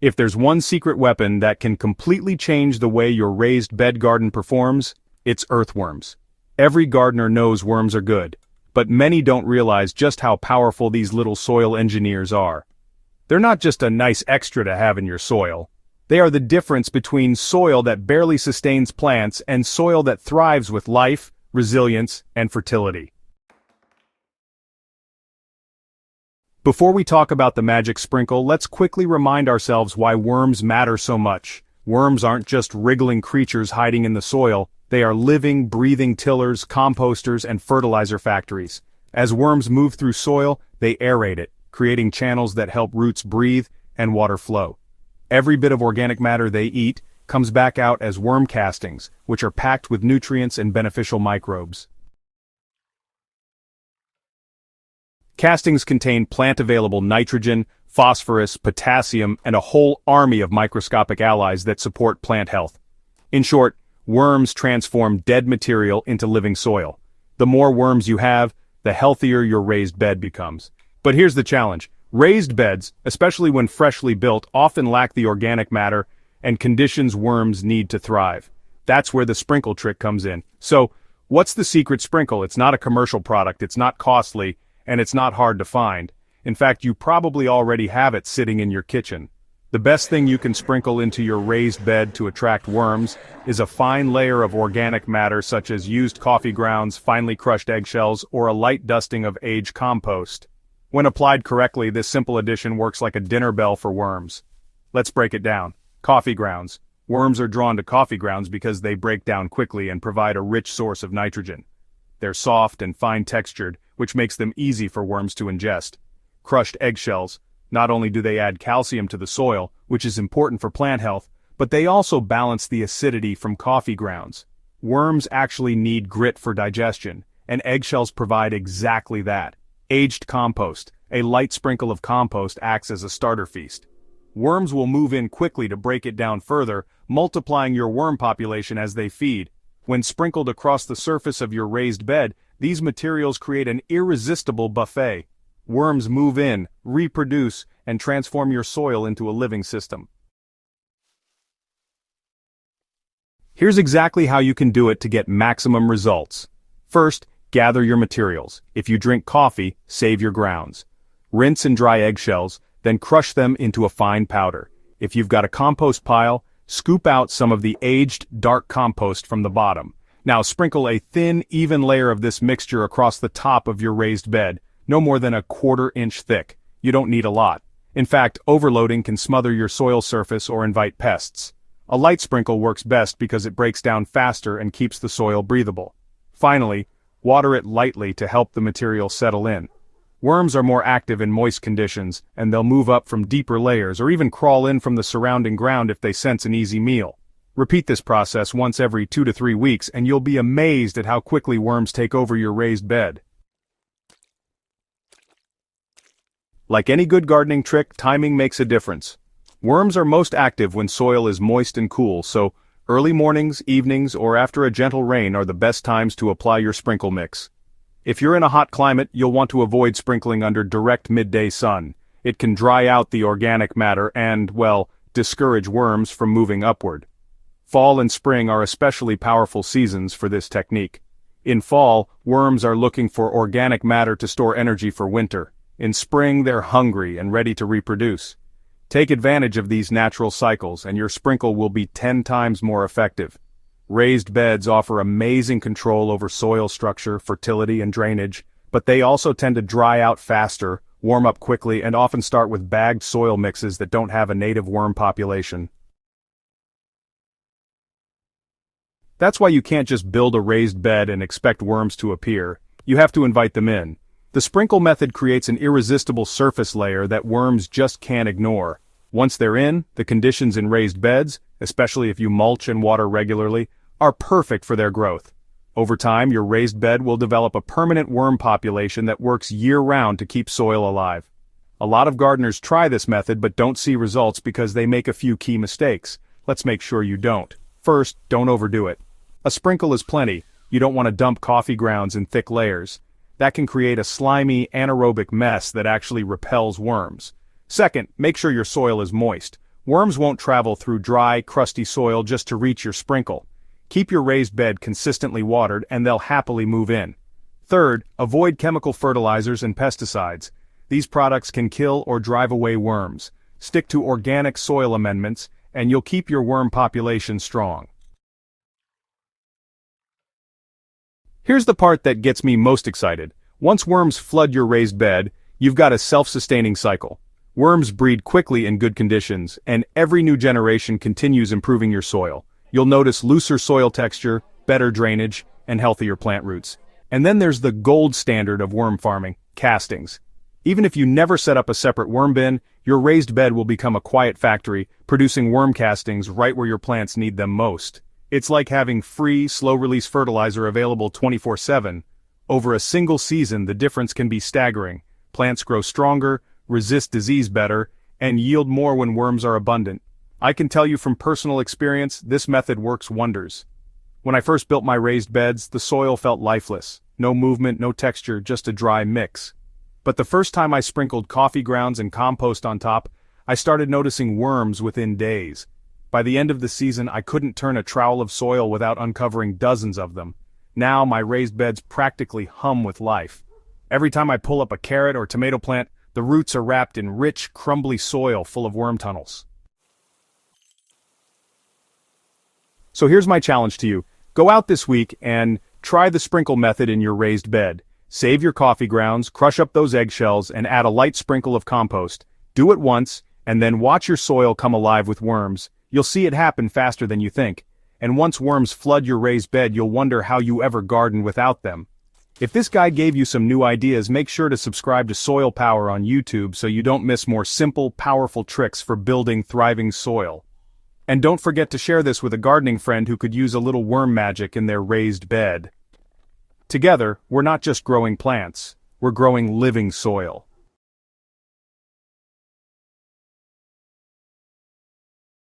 If there's one secret weapon that can completely change the way your raised bed garden performs, it's earthworms. Every gardener knows worms are good, but many don't realize just how powerful these little soil engineers are. They're not just a nice extra to have in your soil. They are the difference between soil that barely sustains plants and soil that thrives with life, resilience, and fertility. Before we talk about the magic sprinkle, let's quickly remind ourselves why worms matter so much. Worms aren't just wriggling creatures hiding in the soil, they are living, breathing tillers, composters, and fertilizer factories. As worms move through soil, they aerate it, creating channels that help roots breathe and water flow. Every bit of organic matter they eat comes back out as worm castings, which are packed with nutrients and beneficial microbes. Castings contain plant-available nitrogen, phosphorus, potassium, and a whole army of microscopic allies that support plant health. In short, worms transform dead material into living soil. The more worms you have, the healthier your raised bed becomes. But here's the challenge. Raised beds, especially when freshly built, often lack the organic matter and conditions worms need to thrive. That's where the sprinkle trick comes in. So, what's the secret sprinkle? It's not a commercial product, it's not costly, and it's not hard to find. In fact, you probably already have it sitting in your kitchen. The best thing you can sprinkle into your raised bed to attract worms is a fine layer of organic matter such as used coffee grounds, finely crushed eggshells, or a light dusting of aged compost. When applied correctly, this simple addition works like a dinner bell for worms. Let's break it down. Coffee grounds. Worms are drawn to coffee grounds because they break down quickly and provide a rich source of nitrogen. They're soft and fine-textured, which makes them easy for worms to ingest. Crushed eggshells. Not only do they add calcium to the soil, which is important for plant health, but they also balance the acidity from coffee grounds. Worms actually need grit for digestion, and eggshells provide exactly that. Aged compost. A light sprinkle of compost acts as a starter feast. Worms will move in quickly to break it down further, multiplying your worm population as they feed. When sprinkled across the surface of your raised bed, these materials create an irresistible buffet. Worms move in, reproduce, and transform your soil into a living system. Here's exactly how you can do it to get maximum results. First, gather your materials. If you drink coffee, save your grounds. Rinse and dry eggshells, then crush them into a fine powder. If you've got a compost pile, scoop out some of the aged, dark compost from the bottom. Now sprinkle a thin, even layer of this mixture across the top of your raised bed, no more than a 1/4 inch thick. You don't need a lot. In fact, overloading can smother your soil surface or invite pests. A light sprinkle works best because it breaks down faster and keeps the soil breathable. Finally, water it lightly to help the material settle in. Worms are more active in moist conditions, and they'll move up from deeper layers or even crawl in from the surrounding ground if they sense an easy meal. Repeat this process once every 2 to 3 weeks and you'll be amazed at how quickly worms take over your raised bed. Like any good gardening trick, timing makes a difference. Worms are most active when soil is moist and cool, so early mornings, evenings, or after a gentle rain are the best times to apply your sprinkle mix. If you're in a hot climate, you'll want to avoid sprinkling under direct midday sun. It can dry out the organic matter and, well, discourage worms from moving upward. Fall and spring are especially powerful seasons for this technique. In fall, worms are looking for organic matter to store energy for winter. In spring, they're hungry and ready to reproduce. Take advantage of these natural cycles and your sprinkle will be 10 times more effective. Raised beds offer amazing control over soil structure, fertility, and drainage, but they also tend to dry out faster, warm up quickly, and often start with bagged soil mixes that don't have a native worm population. That's why you can't just build a raised bed and expect worms to appear. You have to invite them in. The sprinkle method creates an irresistible surface layer that worms just can't ignore. Once they're in, the conditions in raised beds, especially if you mulch and water regularly, are perfect for their growth. Over time, your raised bed will develop a permanent worm population that works year-round to keep soil alive. A lot of gardeners try this method but don't see results because they make a few key mistakes. Let's make sure you don't. First, don't overdo it. A sprinkle is plenty. You don't want to dump coffee grounds in thick layers. That can create a slimy, anaerobic mess that actually repels worms. Second, make sure your soil is moist. Worms won't travel through dry, crusty soil just to reach your sprinkle. Keep your raised bed consistently watered and they'll happily move in. Third, avoid chemical fertilizers and pesticides. These products can kill or drive away worms. Stick to organic soil amendments, and you'll keep your worm population strong. Here's the part that gets me most excited. Once worms flood your raised bed, you've got a self-sustaining cycle. Worms breed quickly in good conditions, and every new generation continues improving your soil. You'll notice looser soil texture, better drainage, and healthier plant roots. And then there's the gold standard of worm farming, castings. Even if you never set up a separate worm bin, your raised bed will become a quiet factory, producing worm castings right where your plants need them most. It's like having free, slow-release fertilizer available 24/7. Over a single season, the difference can be staggering. Plants grow stronger, resist disease better, and yield more when worms are abundant. I can tell you from personal experience, this method works wonders. When I first built my raised beds, the soil felt lifeless. No movement, no texture, just a dry mix. But the first time I sprinkled coffee grounds and compost on top, I started noticing worms within days. By the end of the season, I couldn't turn a trowel of soil without uncovering dozens of them. Now my raised beds practically hum with life. Every time I pull up a carrot or tomato plant, the roots are wrapped in rich, crumbly soil full of worm tunnels. So here's my challenge to you. Go out this week and try the sprinkle method in your raised bed. Save your coffee grounds, crush up those eggshells, and add a light sprinkle of compost. Do it once, and then watch your soil come alive with worms. You'll see it happen faster than you think. And once worms flood your raised bed, you'll wonder how you ever garden without them. If this guide gave you some new ideas, make sure to subscribe to Soil Power on YouTube so you don't miss more simple, powerful tricks for building thriving soil. And don't forget to share this with a gardening friend who could use a little worm magic in their raised bed. Together, we're not just growing plants, we're growing living soil.